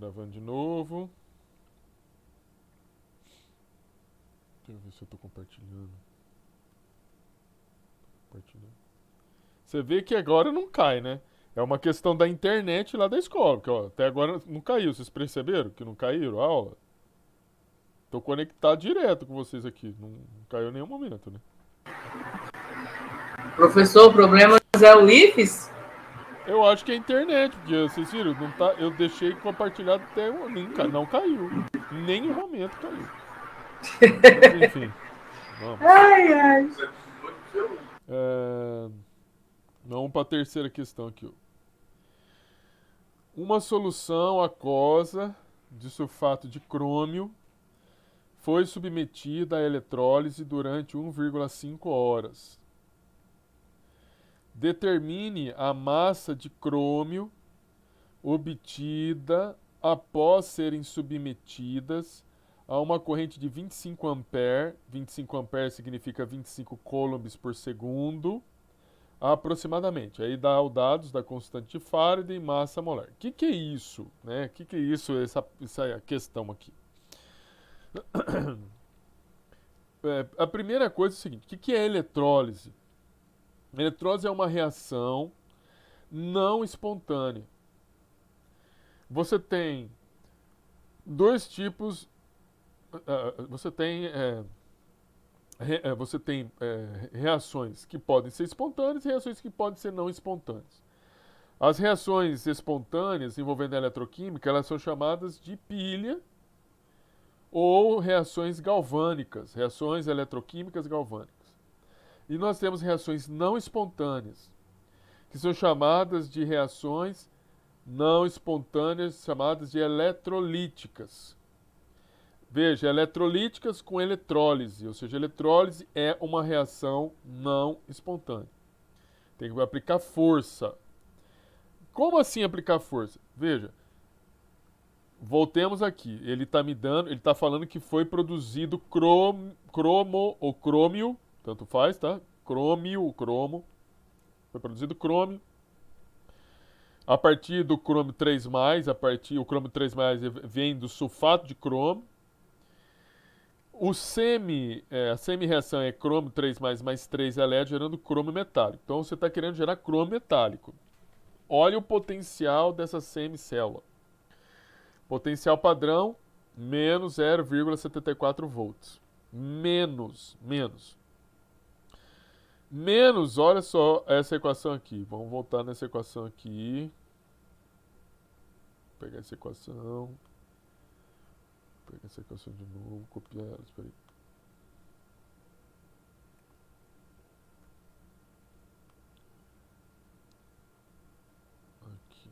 Gravando de novo. Deixa eu ver se eu tô compartilhando. Você vê que agora não cai, né? É uma questão da internet lá da escola. Que, ó, até agora não caiu. Vocês perceberam que não caíram a aula? Tô conectado direto com vocês aqui. Não caiu em nenhum momento, né? Professor, o problema é o IFES? Eu acho que é a internet, porque vocês viram, não tá, eu deixei compartilhado até não caiu. Em nenhum momento caiu. Mas enfim, vamos. Ai, ai. É, vamos para a terceira questão aqui. Uma solução aquosa de sulfato de crômio foi submetida à eletrólise durante 1,5 horas. Determine a massa de crômio obtida após serem submetidas a uma corrente de 25 ampere. 25 ampere significa 25 coulombs por segundo, aproximadamente. Aí dá os dados da constante de Faraday e massa molar. O que é isso? Né? O que é isso, essa questão aqui? A primeira coisa é o seguinte: o que é eletrólise? Eletrólise é uma reação não espontânea. Você tem dois tipos. Você tem reações que podem ser espontâneas e reações que podem ser não espontâneas. As reações espontâneas envolvendo a eletroquímica, elas são chamadas de pilha ou reações galvânicas, reações eletroquímicas galvânicas. E nós temos reações não espontâneas, que são chamadas de reações não espontâneas, chamadas de eletrolíticas. Veja, eletrolíticas com eletrólise, ou seja, eletrólise é uma reação não espontânea. Tem que aplicar força. Como assim aplicar força? Veja, voltemos aqui. Ele está falando que foi produzido cromo ou crômio, tanto faz, tá? Cromo. Foi produzido crômio. A partir do crômio 3+, o crômio 3+, vem do sulfato de cromo. A semi-reação é crômio 3+, mais 3 LED, gerando crômio metálico. Então você está querendo gerar crômio metálico. Olha o potencial dessa semicélula. Potencial padrão, menos 0,74 volts. Menos. Menos, olha só essa equação aqui. Vamos voltar nessa equação aqui. Vou pegar essa equação. Vou pegar essa equação de novo, copiar ela. Espera aí. Aqui.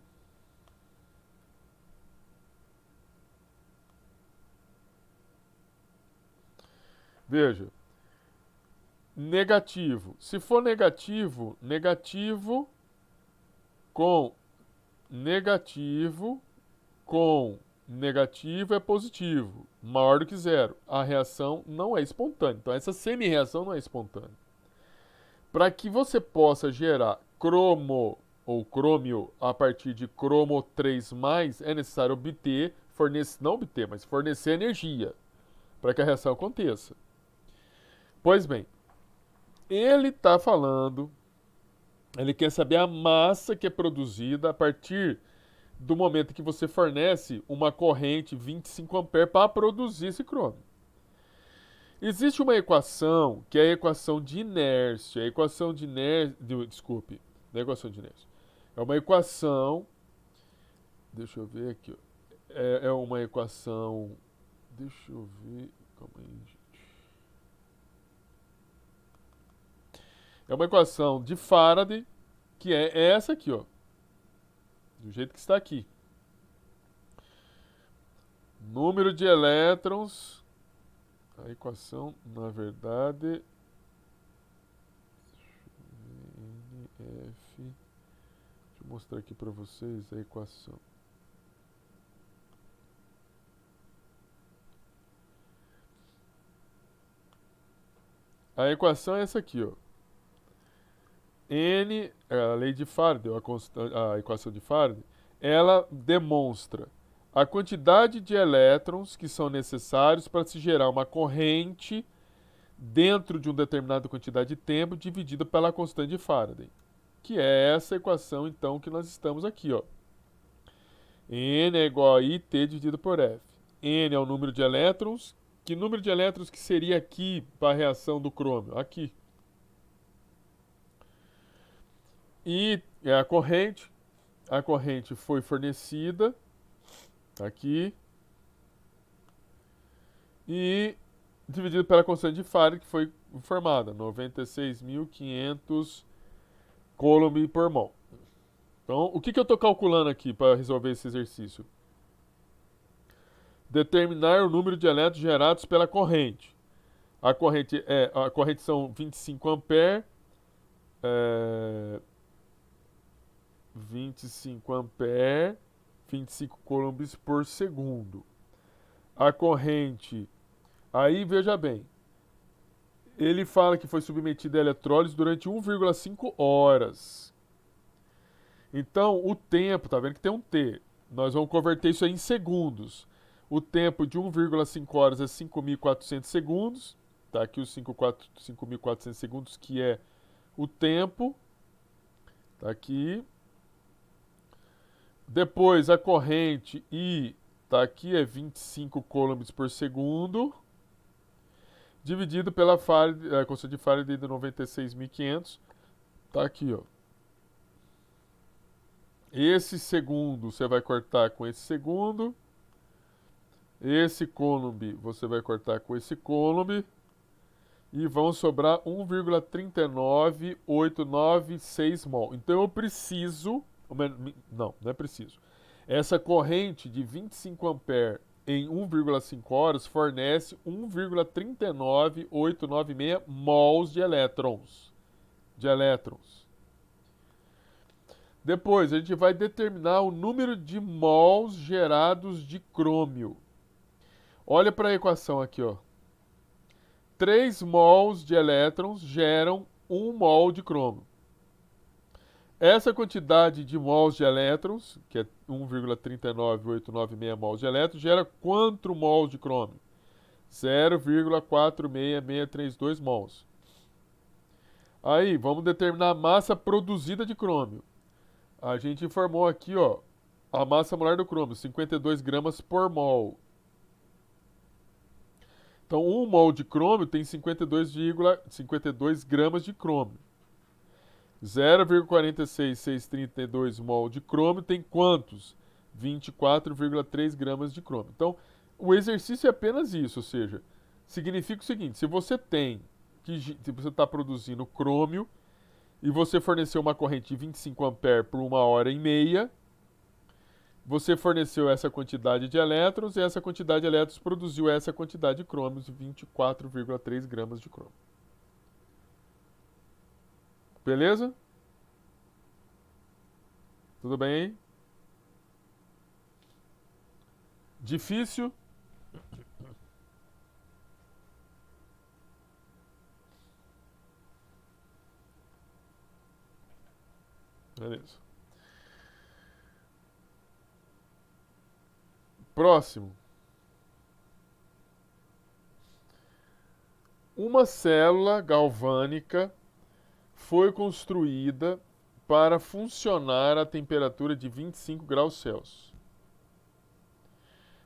Veja. Negativo. Se for negativo, negativo com negativo é positivo, maior do que zero. A reação não é espontânea. Então, essa semi-reação não é espontânea. Para que você possa gerar cromo ou crômio a partir de cromo 3+, é necessário fornecer energia para que a reação aconteça. Pois bem, ele está falando, ele quer saber a massa que é produzida a partir do momento que você fornece uma corrente 25 ampere para produzir esse crômio. Existe uma equação que é a equação de inércia. A equação de inércia. Desculpe, não é a equação de inércia. É uma equação. Deixa eu ver aqui. É uma equação. Deixa eu ver. Calma aí, gente. É uma equação de Faraday, que é essa aqui, ó. Do jeito que está aqui. Número de elétrons. A equação, na verdade. NF. Deixa eu mostrar aqui para vocês a equação. A equação é essa aqui, ó. A lei de Faraday, a equação de Faraday, ela demonstra a quantidade de elétrons que são necessários para se gerar uma corrente dentro de uma determinada quantidade de tempo dividida pela constante de Faraday, que é essa equação, então, que nós estamos aqui, ó. N é igual a IT dividido por F. N é o número de elétrons. Que número de elétrons que seria aqui para a reação do crômio? Aqui. I é a corrente. A corrente foi fornecida aqui. E dividido pela constante de Faraday, que foi formada, 96.500 coulomb por mol. Então, o que eu estou calculando aqui para resolver esse exercício? Determinar o número de elétrons gerados pela corrente. A corrente são 25 ampere, 25 ampere, 25 coulombs por segundo. A corrente, aí veja bem, ele fala que foi submetida a eletrólise durante 1,5 horas. Então, o tempo, tá vendo que tem um T. Nós vamos converter isso aí em segundos. O tempo de 1,5 horas é 5.400 segundos. Tá aqui os 5.400 segundos, que é o tempo. Tá aqui. Depois, a corrente I, tá aqui, é 25 coulombs por segundo. Dividido pela Faraday, a constante de Faraday de 96.500. Tá aqui, ó. Esse segundo você vai cortar com esse segundo. Esse coulomb você vai cortar com esse coulomb. E vão sobrar 1,39896 mol. Então eu preciso... Não é preciso. Essa corrente de 25 ampere em 1,5 horas fornece 1,39896 mols de elétrons. Depois, a gente vai determinar o número de mols gerados de crômio. Olha para a equação aqui, ó. 3 mols de elétrons geram 1 mol de crômio. Essa quantidade de mols de elétrons, que é 1,39896 mols de elétrons, gera quanto mols de crômio? 0,46632 mols. Aí, vamos determinar a massa produzida de crômio. A gente informou aqui, ó, a massa molar do crômio, 52 gramas por mol. Então, 1 mol de crômio tem 52 gramas de crômio. 0,46632 mol de crômio tem quantos? 24,3 gramas de crômio. Então, o exercício é apenas isso, ou seja, significa o seguinte, se você está produzindo crômio e você forneceu uma corrente de 25 ampere por 1h30, você forneceu essa quantidade de elétrons e essa quantidade de elétrons produziu essa quantidade de crômios, 24,3 gramas de crômio. Beleza? Tudo bem? Difícil? Beleza. Próximo. Uma célula galvânica foi construída para funcionar a temperatura de 25 graus Celsius.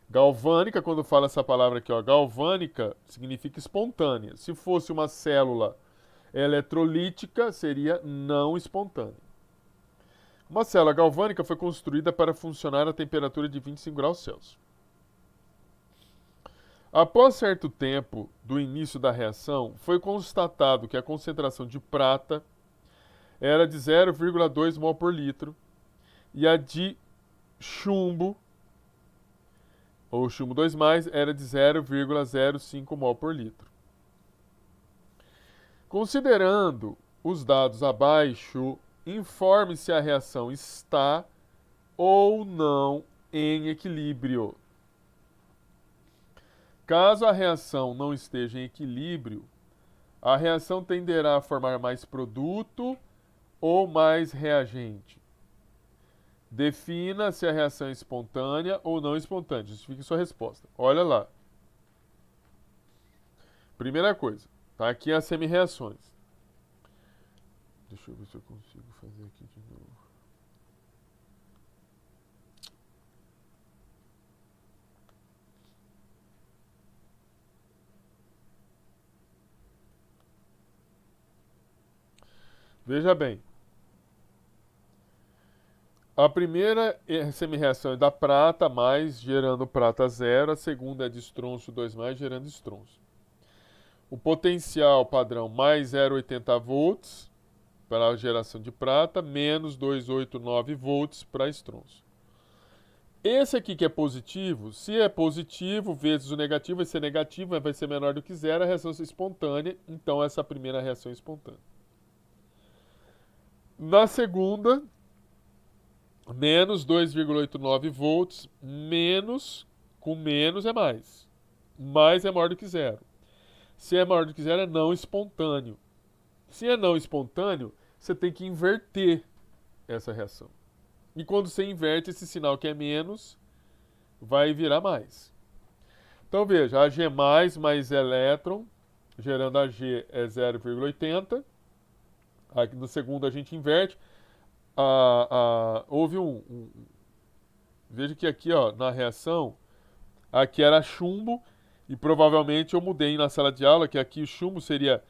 Galvânica, quando fala essa palavra aqui, ó, galvânica, significa espontânea. Se fosse uma célula eletrolítica, seria não espontânea. Uma célula galvânica foi construída para funcionar a temperatura de 25 graus Celsius. Após certo tempo do início da reação, foi constatado que a concentração de prata era de 0,2 mol por litro e a de chumbo, ou chumbo 2+, era de 0,05 mol por litro. Considerando os dados abaixo, informe se a reação está ou não em equilíbrio. Caso a reação não esteja em equilíbrio, a reação tenderá a formar mais produto ou mais reagente. Defina se a reação é espontânea ou não espontânea. Justifique sua resposta. Olha lá. Primeira coisa, tá aqui as semi-reações. Deixa eu ver se eu consigo fazer aqui de novo. Veja bem. A primeira semi-reação é da prata mais, gerando prata 0. A segunda é de estronço 2 mais, gerando estronço. O potencial padrão mais 0,80 volts para a geração de prata, menos 289 volts para estronço. Esse aqui que é positivo, se é positivo vezes o negativo, vai ser negativo, vai ser menor do que zero, a reação é espontânea, então essa é a primeira reação espontânea. Na segunda, menos 2,89 volts, menos, com menos é mais. Mais é maior do que zero. Se é maior do que zero, é não espontâneo. Se é não espontâneo, você tem que inverter essa reação. E quando você inverte, esse sinal que é menos vai virar mais. Então veja, Ag mais elétron, gerando Ag é 0,80. No segundo a gente inverte. Houve veja que aqui, ó, na reação, aqui era chumbo, e provavelmente eu mudei na sala de aula, que aqui o chumbo seria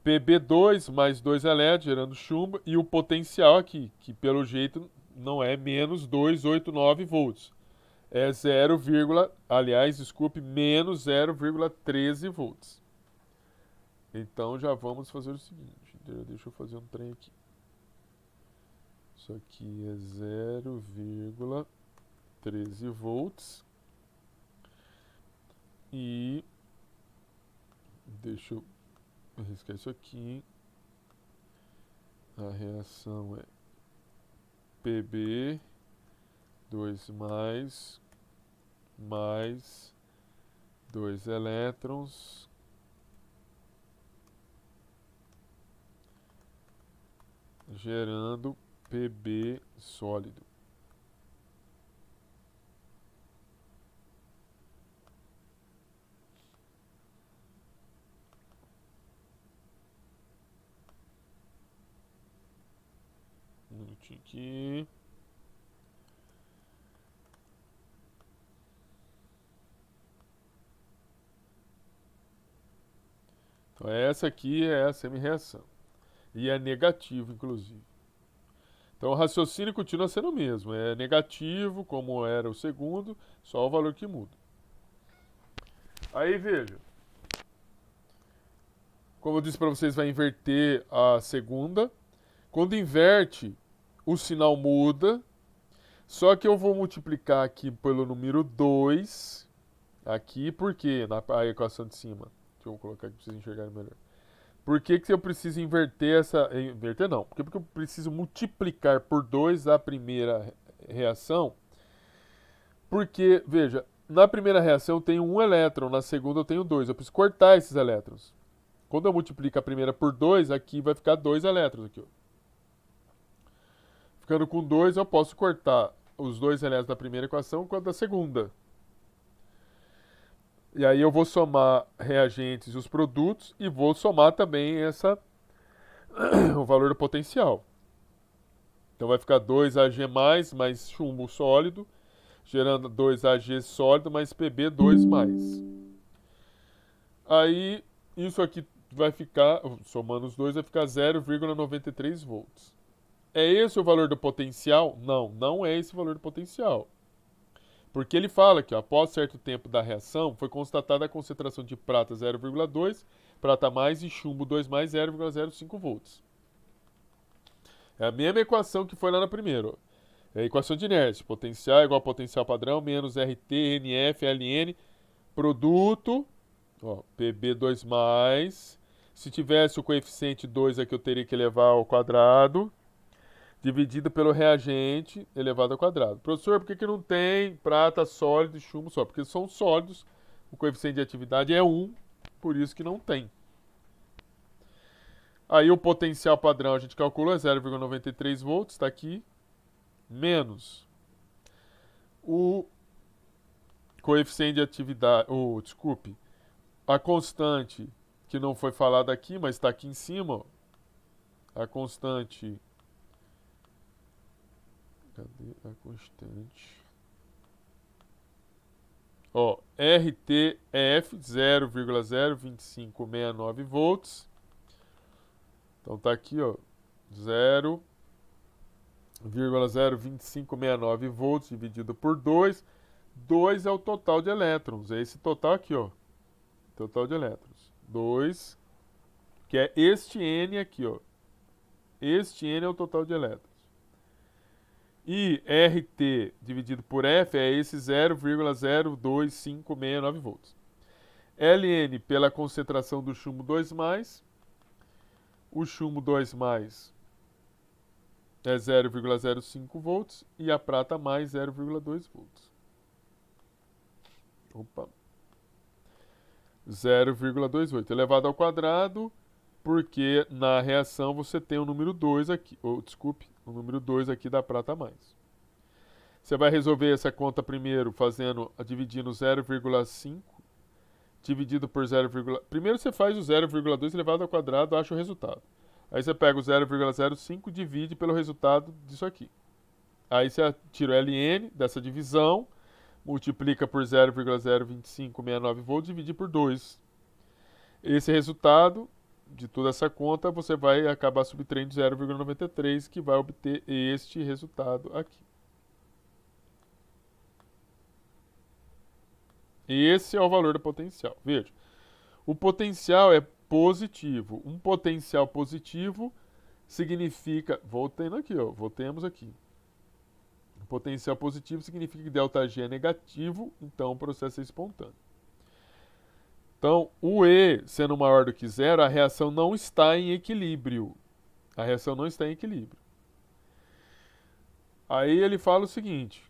Pb2 mais 2 elétrons, gerando chumbo, e o potencial aqui, que pelo jeito não é menos 289 volts. É menos 0,13 volts. Então já vamos fazer o seguinte, deixa eu fazer um trem aqui. Isso aqui é 0,13 volts. E deixa eu riscar isso aqui. A reação é Pb 2 mais 2 elétrons gerando Pb sólido. Um minutinho aqui. Então essa aqui é a semi-reação. E é negativo, inclusive. Então o raciocínio continua sendo o mesmo. É negativo, como era o segundo, só o valor que muda. Aí veja. Como eu disse para vocês, vai inverter a segunda. Quando inverte, o sinal muda. Só que eu vou multiplicar aqui pelo número 2. Aqui, por quê? Na equação de cima. Deixa eu colocar aqui para vocês enxergarem melhor. Por que eu preciso inverter essa... Inverter não. Porque eu preciso multiplicar por 2 a primeira reação. Porque, veja, na primeira reação eu tenho 1 elétron, na segunda eu tenho 2. Eu preciso cortar esses elétrons. Quando eu multiplico a primeira por 2, aqui vai ficar 2 elétrons. Aqui, ó. Ficando com 2, eu posso cortar os 2 elétrons da primeira equação com a da segunda. E aí eu vou somar reagentes e os produtos e vou somar também o valor do potencial. Então vai ficar 2Ag mais chumbo sólido, gerando 2Ag sólido mais Pb2 Aí isso aqui vai ficar, somando os dois, vai ficar 0,93 volts. É esse o valor do potencial? Não, não é esse o valor do potencial. Porque ele fala que, ó, após certo tempo da reação, foi constatada a concentração de prata 0,2, prata mais e chumbo 2 mais 0,05 volts. É a mesma equação que foi lá na primeira. Ó. É a equação de inércia. Potencial igual a potencial padrão, menos RT, NF, LN, produto, ó, PB2 mais. Se tivesse o coeficiente 2 aqui, eu teria que elevar ao quadrado. Dividido pelo reagente elevado ao quadrado. Professor, por que não tem prata sólido e chumbo só? Porque são sólidos, o coeficiente de atividade é 1, por isso que não tem. Aí o potencial padrão a gente calculou, é 0,93 volts, está aqui. menos o coeficiente de atividade, desculpe, a constante que não foi falada aqui, mas está aqui em cima, ó, a constante, cadê a constante? Ó, RTF 0,02569 volts. Então tá aqui, ó, 0,02569 volts dividido por 2. 2 é o total de elétrons. É esse total aqui, ó. Total de elétrons. 2, que é este N aqui, ó. Este N é o total de elétrons. E RT dividido por F é esse 0,02569 volts. Ln pela concentração do chumbo 2+, o chumbo 2+ é 0,05 volts e a prata mais 0,2 volts. Opa. 0,28 elevado ao quadrado, porque na reação você tem o número 2 aqui, desculpe, o número 2 aqui da prata mais. Você vai resolver essa conta primeiro dividindo 0,5 dividido por 0, primeiro você faz o 0,2 elevado ao quadrado, acha o resultado. Aí você pega o 0,05 e divide pelo resultado disso aqui. Aí você tira o Ln dessa divisão, multiplica por 0,02569 volts e divide por 2. Esse resultado de toda essa conta, você vai acabar subtraindo 0,93, que vai obter este resultado aqui. Esse é o valor do potencial. Veja, o potencial é positivo. Um potencial positivo significa... voltemos aqui. O potencial positivo significa que ΔG é negativo, então o processo é espontâneo. Então, o E sendo maior do que zero, a reação não está em equilíbrio. A reação não está em equilíbrio. Aí ele fala o seguinte: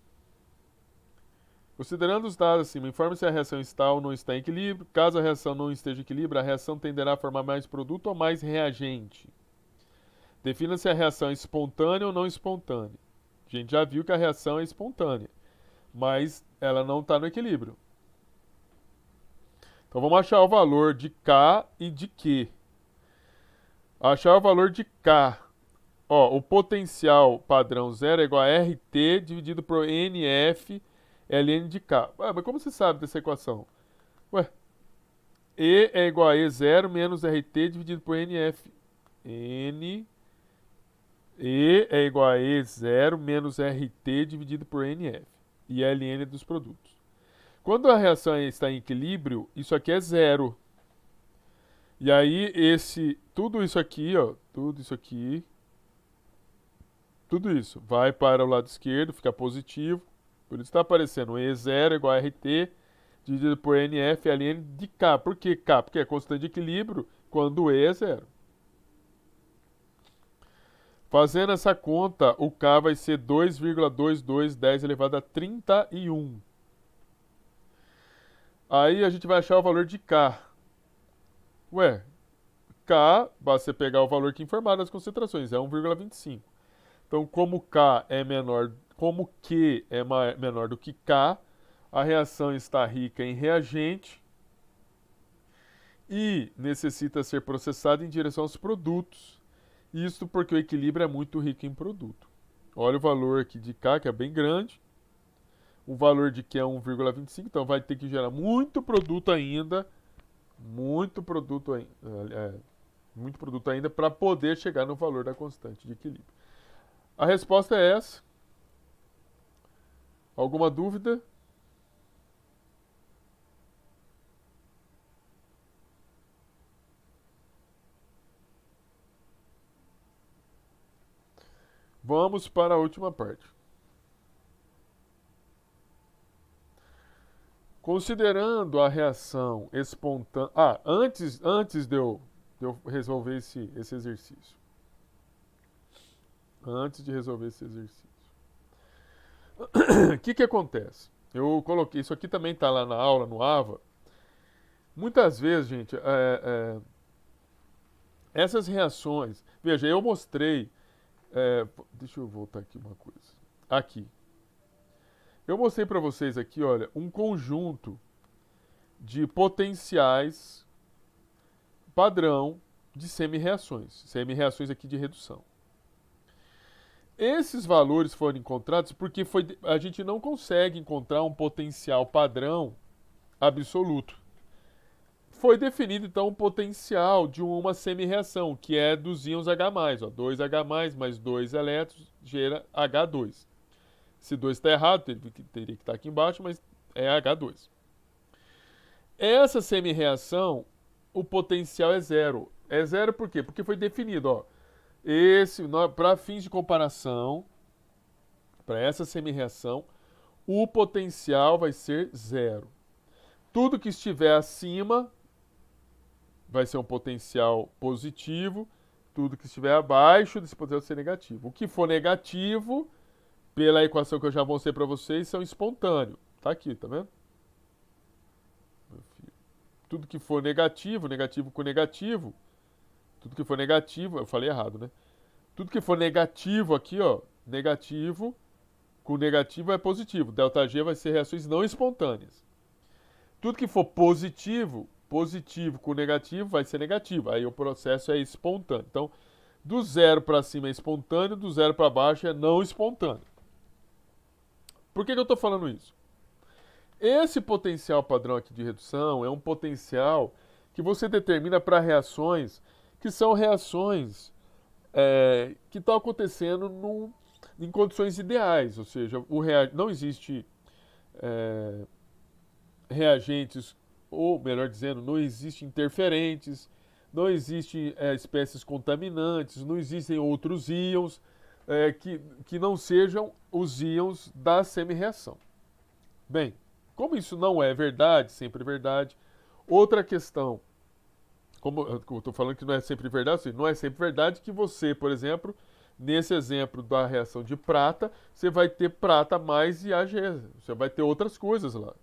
considerando os dados acima, informe se a reação está ou não está em equilíbrio. Caso a reação não esteja em equilíbrio, a reação tenderá a formar mais produto ou mais reagente. Defina se a reação é espontânea ou não espontânea. A gente já viu que a reação é espontânea, mas ela não está no equilíbrio. Então vamos achar o valor de K e de Q. Achar o valor de K. Ó, o potencial padrão zero é igual a RT dividido por NF Ln de K. Ué, mas como você sabe dessa equação? Ué, E é igual a E0 menos RT dividido por NF. E é igual a E0 menos RT dividido por NF. E Ln dos produtos. Quando a reação está em equilíbrio, isso aqui é zero. E aí tudo isso aqui, ó, tudo isso vai para o lado esquerdo, fica positivo. Por isso está aparecendo E0 igual a RT dividido por NF Ln de K. Por que K? Porque é constante de equilíbrio quando E é zero. Fazendo essa conta, o K vai ser 2,2210 elevado a 31. Aí a gente vai achar o valor de K. Ué, K, basta você pegar o valor que informaram das concentrações, é 1,25. Então, como Q é menor do que K, a reação está rica em reagente e necessita ser processada em direção aos produtos. Isso porque o equilíbrio é muito rico em produto. Olha o valor aqui de K, que é bem grande. O valor de Q é 1,25, então vai ter que gerar muito produto ainda para poder chegar no valor da constante de equilíbrio. A resposta é essa. Alguma dúvida? Vamos para a última parte. Considerando a reação espontânea... antes de eu resolver esse exercício. Antes de resolver esse exercício. O que acontece? Eu coloquei... Isso aqui também está lá na aula, no AVA. Muitas vezes, gente, essas reações... Veja, eu mostrei... deixa eu voltar aqui uma coisa. aqui. Eu mostrei para vocês aqui, olha, um conjunto de potenciais padrão de semi-reações aqui de redução. Esses valores foram encontrados porque a gente não consegue encontrar um potencial padrão absoluto. Foi definido, então, um potencial de uma semi-reação, que é dos íons H+. 2H+, mais 2 elétrons gera H2. Se 2 está errado, teria que estar aqui embaixo, mas é H2. Essa semi-reação, o potencial é zero. É zero por quê? Porque foi definido, para fins de comparação, para essa semi-reação, o potencial vai ser zero. Tudo que estiver acima vai ser um potencial positivo, tudo que estiver abaixo desse potencial vai ser negativo. O que for negativo, pela equação que eu já mostrei para vocês, são espontâneo. Tá aqui, tá vendo? Tudo que for negativo, negativo com negativo, tudo que for negativo, eu falei errado, né? Tudo que for negativo aqui, ó, negativo com negativo é positivo. ΔG vai ser reações não espontâneas. Tudo que for positivo, positivo com negativo vai ser negativo. Aí o processo é espontâneo. Então, do zero para cima é espontâneo, do zero para baixo é não espontâneo. Por que eu estou falando isso? Esse potencial padrão aqui de redução é um potencial que você determina para reações que são reações que estão acontecendo em condições ideais, ou seja, não existe reagentes, ou melhor dizendo, não existem interferentes, não existem espécies contaminantes, não existem outros íons que não sejam os íons da semi-reação. Bem, como isso não é verdade, sempre verdade, outra questão, como eu estou falando que não é sempre verdade, assim, não é sempre verdade que você, por exemplo, nesse exemplo da reação de prata, você vai ter prata mais IAG, você vai ter outras coisas lá.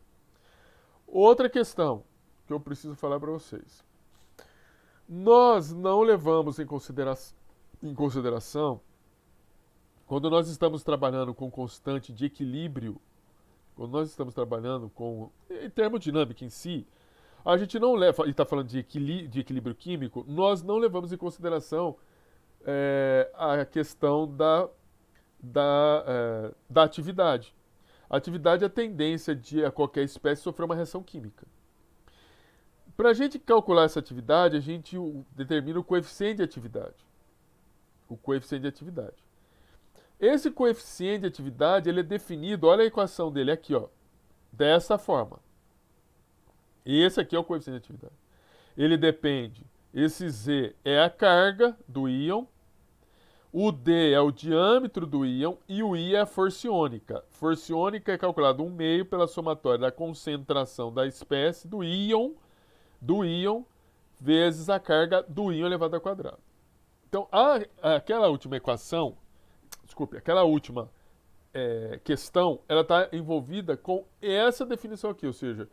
Outra questão que eu preciso falar para vocês. Nós não levamos em consideração, quando nós estamos trabalhando com constante de equilíbrio, quando nós estamos trabalhando com termodinâmica em si, a gente não leva, e está falando de equilíbrio químico, nós não levamos em consideração a questão da atividade. A atividade é a tendência de qualquer espécie sofrer uma reação química. Para a gente calcular essa atividade, a gente determina o coeficiente de atividade. O coeficiente de atividade. Esse coeficiente de atividade ele é definido, olha a equação dele aqui, ó, dessa forma. Esse aqui é o coeficiente de atividade. Ele depende, esse Z é a carga do íon, o D é o diâmetro do íon e o I é a força iônica. Força iônica é calculado 1/2 pela somatória da concentração da espécie do íon vezes a carga do íon elevado ao quadrado. Então, aquela última equação, aquela última questão, ela está envolvida com essa definição aqui, ou seja,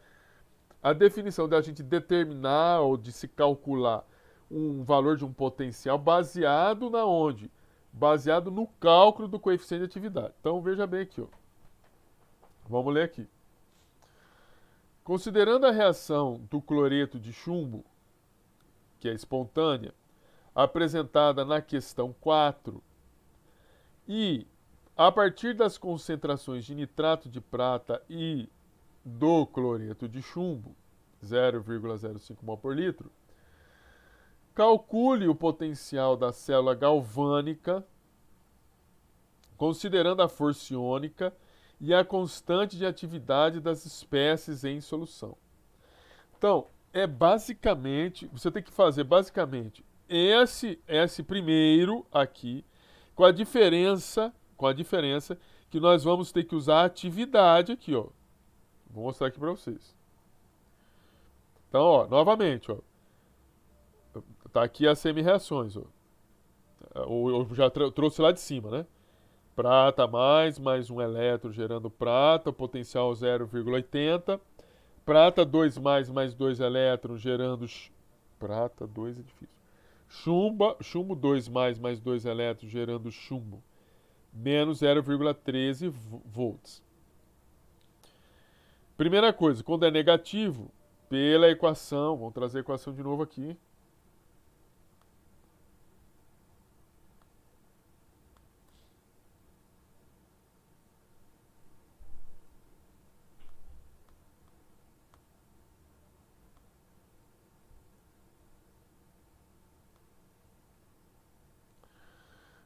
a definição da gente determinar ou de se calcular um valor de um potencial baseado na onde? Baseado no cálculo do coeficiente de atividade. Então, veja bem aqui, ó. Vamos ler aqui. Considerando a reação do cloreto de chumbo, que é espontânea, apresentada na questão 4, e a partir das concentrações de nitrato de prata e do cloreto de chumbo, 0,05 mol por litro, calcule o potencial da célula galvânica, considerando a força iônica e a constante de atividade das espécies em solução. Então, você tem que fazer basicamente esse primeiro aqui, com a diferença que nós vamos ter que usar a atividade aqui, ó. Vou mostrar aqui para vocês. Então, ó, novamente, ó. Tá aqui as semi-reações, ó. Eu já trouxe lá de cima, né? Prata mais um elétron gerando prata, o potencial 0,80. Prata 2 mais 2 elétrons gerando... Prata 2 é difícil. Chumbo 2 mais 2 elétrons gerando chumbo. menos 0,13 volts. Primeira coisa, quando é negativo, pela equação, vamos trazer a equação de novo aqui.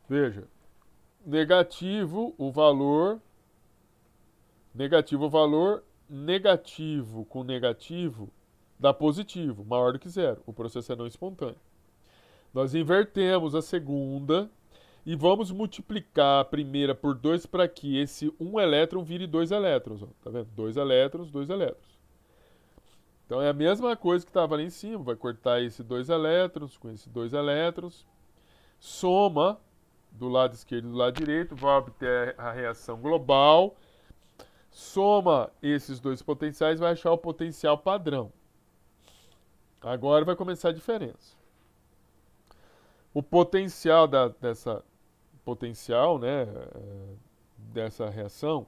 Veja, negativo o valor negativo com negativo dá positivo, maior do que zero. O processo é não espontâneo. Nós invertemos a segunda e vamos multiplicar a primeira por 2 para que esse 1 elétron vire 2 elétrons. Ó. Tá vendo? 2 elétrons, 2 elétrons. Então é a mesma coisa que estava ali em cima. Vai cortar esse 2 elétrons com esse 2 elétrons. Soma do lado esquerdo e do lado direito. Vai obter a reação global. Soma esses dois potenciais, vai achar o potencial padrão. Agora vai começar a diferença. O potencial dessa reação,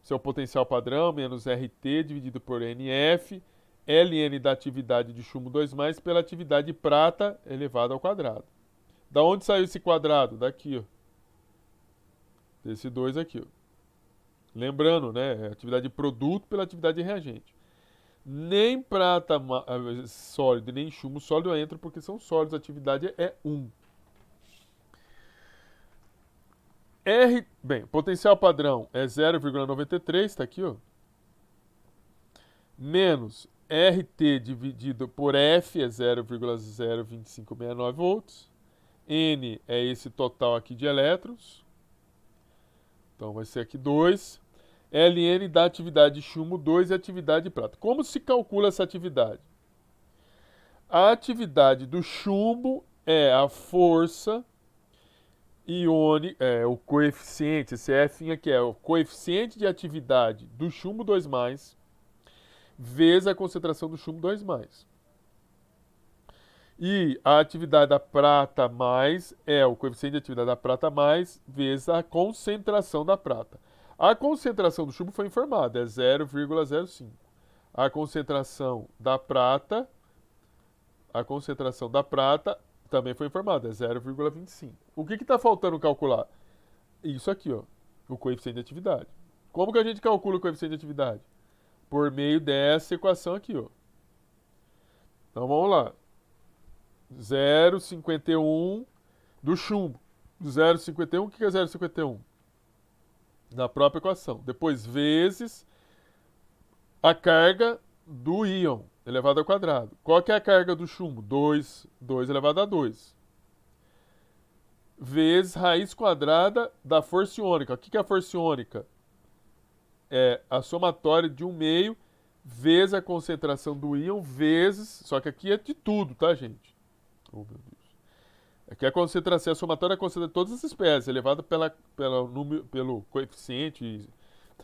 seu potencial padrão menos RT dividido por NF, Ln da atividade de chumbo 2+, pela atividade de prata elevado ao quadrado. Da onde saiu esse quadrado? Daqui, ó. Desse 2 aqui, ó. Lembrando, né? Atividade de produto pela atividade de reagente. Nem prata sólido, nem chumbo sólido entram porque são sólidos. A atividade é 1. Bem, potencial padrão é 0,93, está aqui, ó. Menos RT dividido por F é 0,02569 volts. N é esse total aqui de elétrons. Então vai ser aqui 2. Ln da atividade de chumbo 2 e atividade de prata. Como se calcula essa atividade? A atividade do chumbo é a força iônica, o coeficiente, esse F aqui é o coeficiente de atividade do chumbo 2+, vezes a concentração do chumbo 2+. E a atividade da prata mais é o coeficiente de atividade da prata mais vezes a concentração da prata. A concentração do chumbo foi informada, é 0,05. A concentração da prata também foi informada, é 0,25. O que está faltando calcular? Isso aqui, ó, o coeficiente de atividade. Como que a gente calcula o coeficiente de atividade? Por meio dessa equação aqui, ó. Então vamos lá. 0,51 do chumbo. 0,51, o que é 0,51? Na própria equação. Depois, vezes a carga do íon elevado ao quadrado. Qual que é a carga do chumbo? 2 elevado a 2. Vezes raiz quadrada da força iônica. O que é a força iônica? É a somatória de 1/2 vezes a concentração do íon, vezes... Só que aqui é de tudo, tá, gente? Oh, meu Deus. Aqui a concentração, a somatória concentra todas as espécies, elevada pelo coeficiente,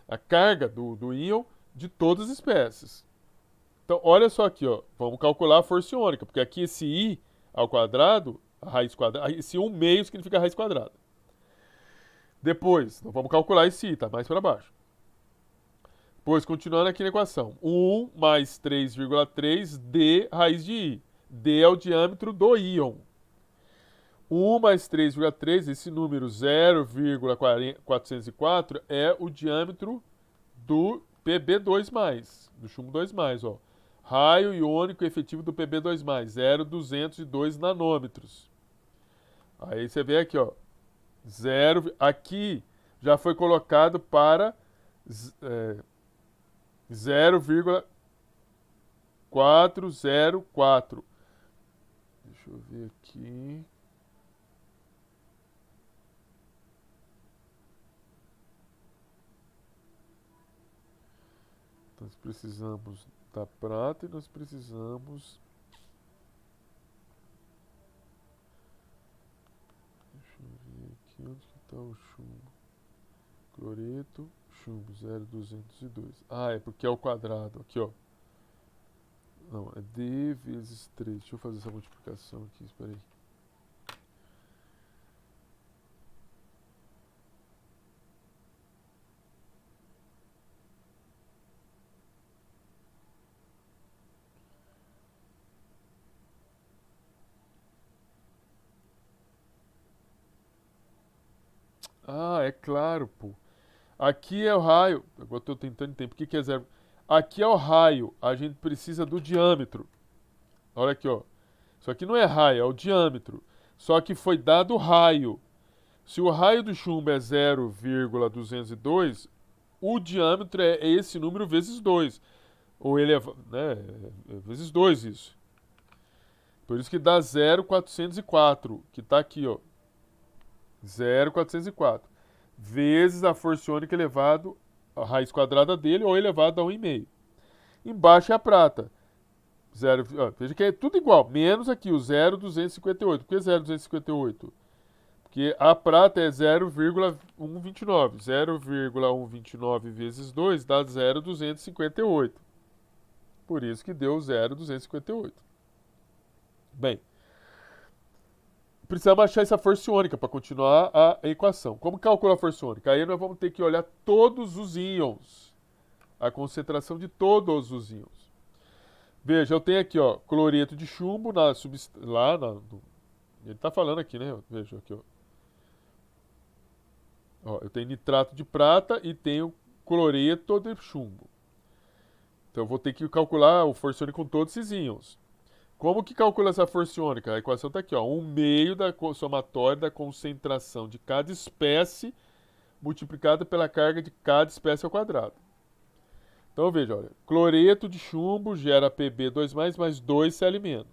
a carga do íon de todas as espécies. Então, olha só aqui, ó. Vamos calcular a força iônica, porque aqui esse I ao quadrado, a raiz quadrada, esse 1/2 significa a raiz quadrada. Depois, então vamos calcular esse I, tá mais para baixo. Depois, continuando aqui na equação. 1 mais 3,3 D raiz de I. D é o diâmetro do íon. 1 mais 3,3, esse número 0,404 é o diâmetro do Pb2+, do chumbo 2+, ó. Raio iônico efetivo do Pb2+, 0,202 nanômetros. Aí você vê aqui, ó, 0, aqui já foi colocado para 0,404. Deixa eu ver aqui. Nós precisamos da prata e nós precisamos... Deixa eu ver aqui onde que está o chumbo. Cloreto, chumbo 0,202. Ah, é porque é o quadrado. Aqui, ó. Não, é D vezes 3. Deixa eu fazer essa multiplicação aqui, espera aí. Ah, é claro, pô. Aqui é o raio. Agora estou tentando entender por que é zero. Aqui é o raio. A gente precisa do diâmetro. Olha aqui, ó. Isso aqui não é raio, é o diâmetro. Só que foi dado o raio. Se o raio do chumbo é 0,202, o diâmetro é esse número vezes 2. Ou ele é, né, vezes 2 isso. Por isso que dá 0,404, que está aqui, ó. 0,404. Vezes a força iônica elevado à raiz quadrada dele ou elevado a 1,5. Embaixo é a prata. Veja que é tudo igual, menos aqui o 0,258. Por que 0,258? Porque a prata é 0,129. 0,129 vezes 2 dá 0,258. Por isso que deu 0,258. Bem, precisamos achar essa força iônica para continuar a equação. Como calcula a força iônica? Aí nós vamos ter que olhar todos os íons. A concentração de todos os íons. Veja, eu tenho aqui, ó, cloreto de chumbo ele está falando aqui, né? Veja aqui, ó. Ó, eu tenho nitrato de prata e tenho cloreto de chumbo. Então eu vou ter que calcular o força iônica com todos esses íons. Como que calcula essa força iônica? A equação está aqui, ó, 1/2 da somatória da concentração de cada espécie multiplicada pela carga de cada espécie ao quadrado. Então veja, olha, cloreto de chumbo gera Pb2+, mais 2Cl-.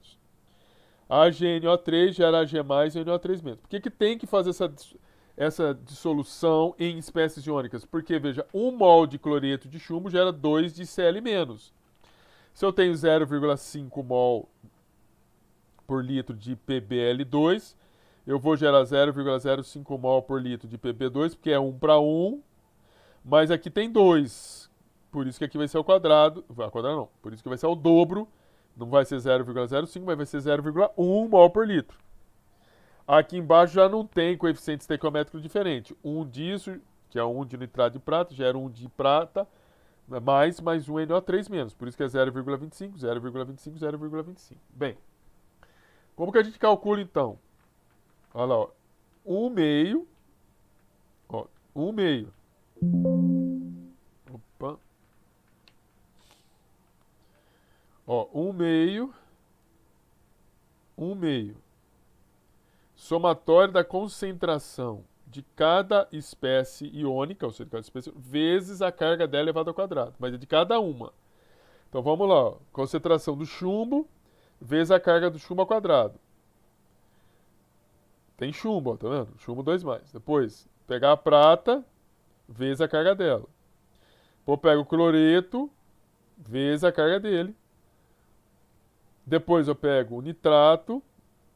AgNO3 gera Ag+, e NO3-. Por que tem que fazer essa dissolução em espécies iônicas? Porque, veja, 1 mol de cloreto de chumbo gera 2 de Cl-. Se eu tenho 0,5 mol por litro de PbL2, eu vou gerar 0,05 mol por litro de Pb2, porque é 1 para 1, mas aqui tem 2. Por isso que aqui vai ser ao quadrado. Ao quadrado não. Por isso que vai ser ao dobro. Não vai ser 0,05, mas vai ser 0,1 mol por litro. Aqui embaixo já não tem coeficiente estequiométrico diferente. 1 disso, que é 1 de nitrato de prata, gera 1 de prata, mais um NO3 menos. Por isso que é 0,25, 0,25, 0,25. Bem, como que a gente calcula então? Olha lá, ó. 1/2. Ó, 1/2. Opa. Ó, 1/2. 1/2. Somatório da concentração de cada espécie iônica, ou seja, de cada espécie, vezes a carga dela elevada ao quadrado. Mas é de cada uma. Então vamos lá. Ó. Concentração do chumbo vezes a carga do chumbo ao quadrado. Tem chumbo, ó, tá vendo? Chumbo 2+. Depois, pegar a prata vezes a carga dela. Depois pego o cloreto vezes a carga dele. Depois eu pego o nitrato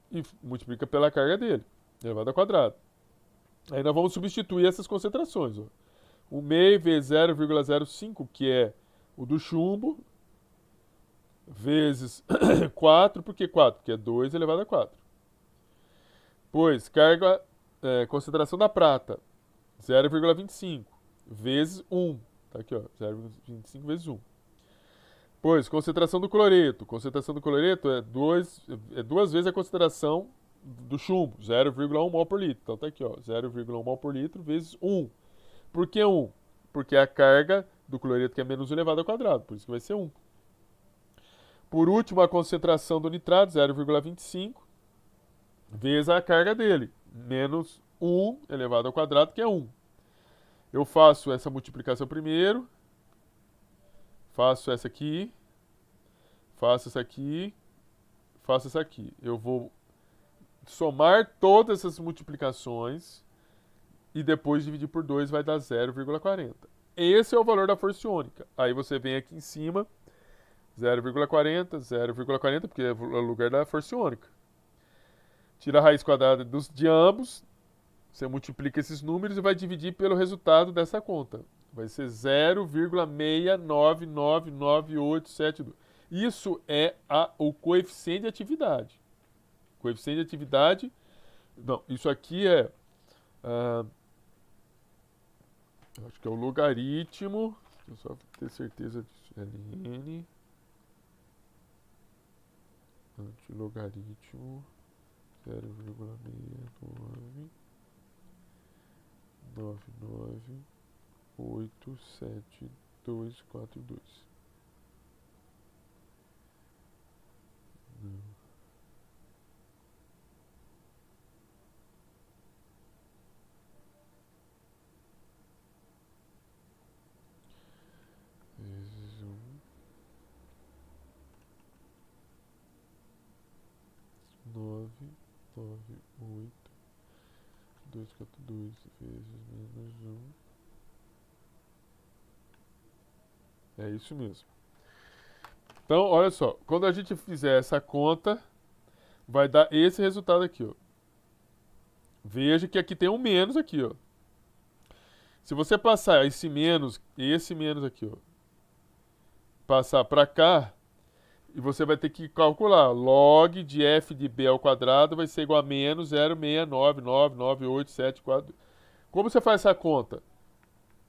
e multiplica pela carga dele, elevado ao quadrado. Aí nós vamos substituir essas concentrações. Ó. 1/2 vezes 0,05, que é o do chumbo, vezes 4, por que 4? Porque é 2 elevado a 4. Pois, concentração da prata, 0,25, vezes 1. Tá aqui, ó, 0,25 vezes 1. Pois, concentração do cloreto. Concentração do cloreto é duas vezes a concentração do chumbo, 0,1 mol por litro. Então tá aqui, ó, 0,1 mol por litro vezes 1. Por que 1? Porque é a carga do cloreto que é menos elevado ao quadrado, por isso que vai ser 1. Por último, a concentração do nitrato, 0,25, vezes a carga dele, menos 1 elevado ao quadrado, que é 1. Eu faço essa multiplicação primeiro, faço essa aqui, faço essa aqui, faço essa aqui. Eu vou somar todas essas multiplicações e depois dividir por 2 vai dar 0,40. Esse é o valor da força iônica. Aí você vem aqui em cima, 0,40, 0,40, porque é o lugar da força iônica. Tira a raiz quadrada de ambos, você multiplica esses números e vai dividir pelo resultado dessa conta. Vai ser 0,69999872. Isso é o coeficiente de atividade. Coeficiente de atividade. Não, isso aqui é. Acho que é o logaritmo. Deixa eu só ter certeza disso. ln. Antilogaritmo 0,69 9987242. Vezes 99842 vezes menos 1. É isso mesmo. Então, olha só, quando a gente fizer essa conta, vai dar esse resultado aqui, ó. Veja que aqui tem um menos aqui, ó. Se você passar esse menos aqui, ó, passar para cá, e você vai ter que calcular. Log de f de b ao quadrado vai ser igual a menos 0,6999874. Como você faz essa conta?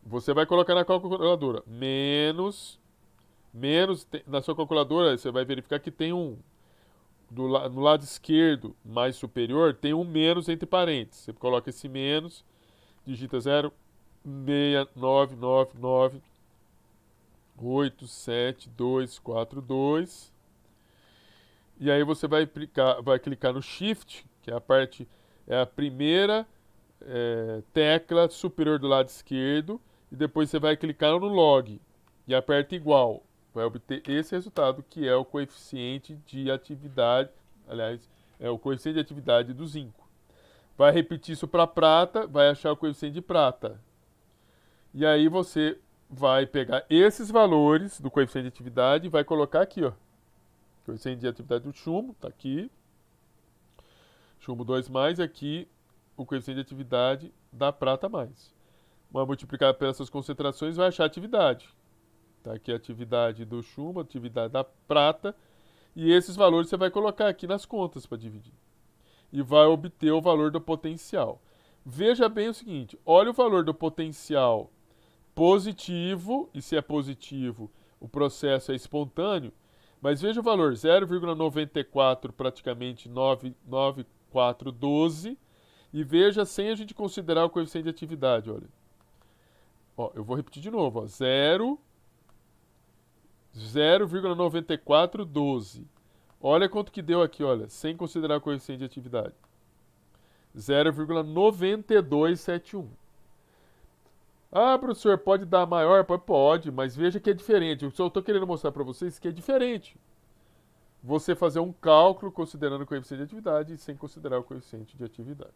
Você vai colocar na calculadora. Na sua calculadora, você vai verificar que tem um. No lado esquerdo, mais superior, tem um menos entre parênteses. Você coloca esse menos, digita 0,699987242. E aí você vai clicar no Shift, que é a primeira tecla superior do lado esquerdo, e depois você vai clicar no Log e aperta igual. Vai obter esse resultado, que é o coeficiente de atividade, aliás, é o coeficiente de atividade do zinco. Vai repetir isso para prata, vai achar o coeficiente de prata. E aí você vai pegar esses valores do coeficiente de atividade e vai colocar aqui, ó. Coeficiente de atividade do chumbo, está aqui. Chumbo 2 mais, e aqui o coeficiente de atividade da prata mais. Vai multiplicar pelas suas concentrações e vai achar a atividade. Está aqui a atividade do chumbo, a atividade da prata. E esses valores você vai colocar aqui nas contas para dividir. E vai obter o valor do potencial. Veja bem o seguinte, olha o valor do potencial positivo, e se é positivo, o processo é espontâneo. Mas veja o valor, 0,94, praticamente 99412. E veja sem a gente considerar o coeficiente de atividade, olha. Ó, eu vou repetir de novo, ó, 0,9412. Olha quanto que deu aqui, olha, sem considerar o coeficiente de atividade. 0,9271. Ah, professor, pode dar maior? Pode, mas veja que é diferente. Eu só estou querendo mostrar para vocês que é diferente você fazer um cálculo considerando o coeficiente de atividade e sem considerar o coeficiente de atividade.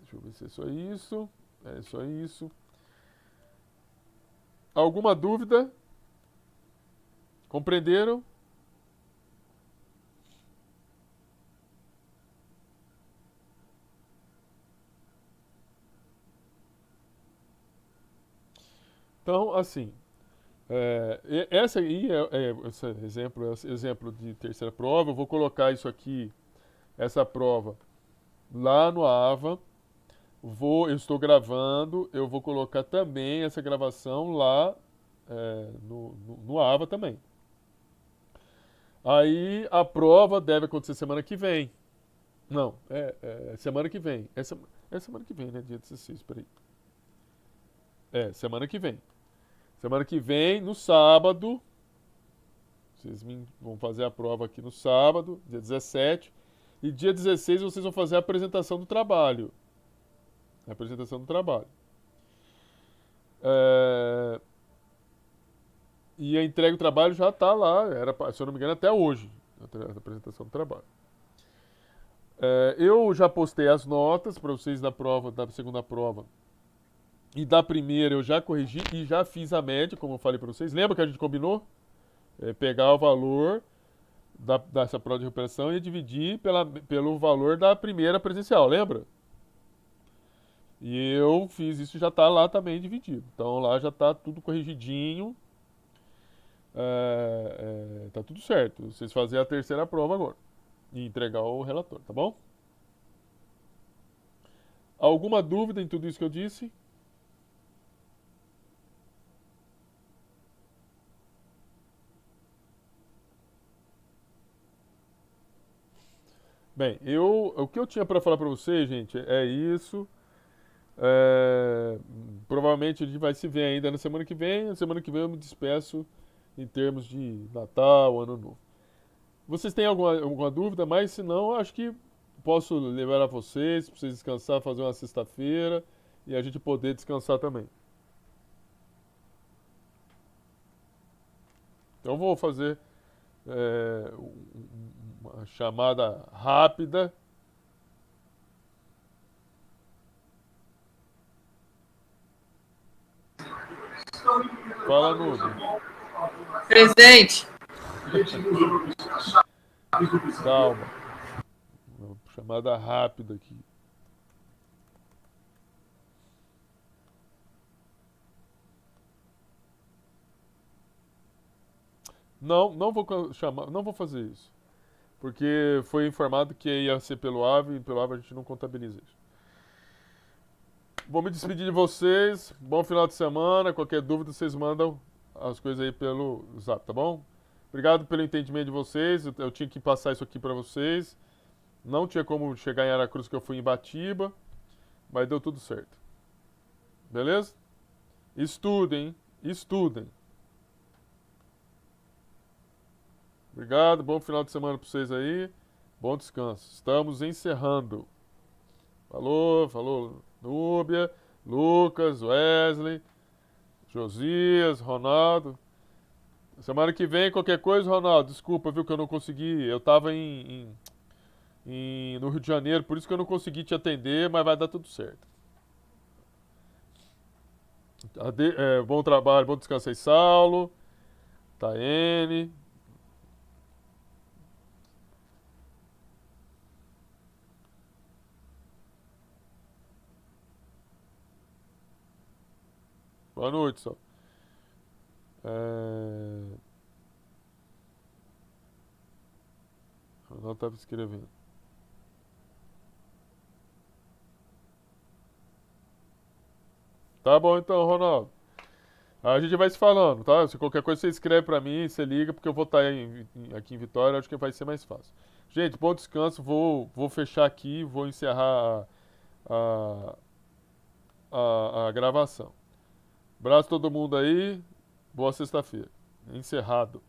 Deixa eu ver se é só isso. É só isso. Alguma dúvida? Compreenderam? Então, assim, essa aí esse exemplo de terceira prova. Eu vou colocar isso aqui, essa prova, lá no AVA. Eu estou gravando, eu vou colocar também essa gravação lá no AVA também. Aí a prova deve acontecer semana que vem. Não, semana que vem. É semana que vem, né? Dia 16, peraí. Semana que vem. Semana que vem, no sábado. Vocês vão fazer a prova aqui no sábado, dia 17. E dia 16 vocês vão fazer a apresentação do trabalho. A apresentação do trabalho. E a entrega do trabalho já está lá. Se eu não me engano, até hoje. A apresentação do trabalho. Eu já postei as notas para vocês da segunda prova. E da primeira eu já corrigi e já fiz a média, como eu falei para vocês. Lembra que a gente combinou? Pegar o valor dessa prova de recuperação e dividir pelo valor da primeira presencial, lembra? E eu fiz isso, já está lá também dividido. Então lá já está tudo corrigidinho. Tá tudo certo. Vocês fazem a terceira prova agora. E entregar o relatório, tá bom? Alguma dúvida em tudo isso que eu disse? Bem, o que eu tinha para falar para vocês, gente, é isso. É, provavelmente a gente vai se ver ainda na semana que vem. Na semana que vem eu me despeço em termos de Natal, Ano Novo. Vocês têm alguma dúvida? Mas se não, acho que posso levar a vocês, para vocês descansar, fazer uma sexta-feira e a gente poder descansar também. Então eu vou fazer uma chamada rápida. Fala, Nube. Presente. Calma. Uma chamada rápida aqui. Não, não vou fazer isso. Porque foi informado que ia ser pelo AVE e pelo AVE a gente não contabiliza isso. Vou me despedir de vocês. Bom final de semana. Qualquer dúvida, vocês mandam as coisas aí pelo Zap, tá bom? Obrigado pelo entendimento de vocês. Eu tinha que passar isso aqui para vocês. Não tinha como chegar em Aracruz, que eu fui em Batiba, mas deu tudo certo. Beleza? Estudem, estudem. Obrigado, bom final de semana para vocês aí. Bom descanso. Estamos encerrando. Falou, Núbia, Lucas, Wesley, Josias, Ronaldo. Semana que vem, qualquer coisa, Ronaldo, desculpa, viu, que eu não consegui. Eu tava no Rio de Janeiro, por isso que eu não consegui te atender, mas vai dar tudo certo. Bom trabalho, bom descanso aí, Saulo, Taene. Boa noite, Saulo. O Ronaldo estava escrevendo. Tá bom então, Ronaldo. A gente vai se falando, tá? Se qualquer coisa você escreve pra mim, você liga, porque eu vou estar aqui em Vitória, acho que vai ser mais fácil. Gente, bom descanso, vou fechar aqui, vou encerrar a, a gravação. Abraço a todo mundo aí, boa sexta-feira. Encerrado.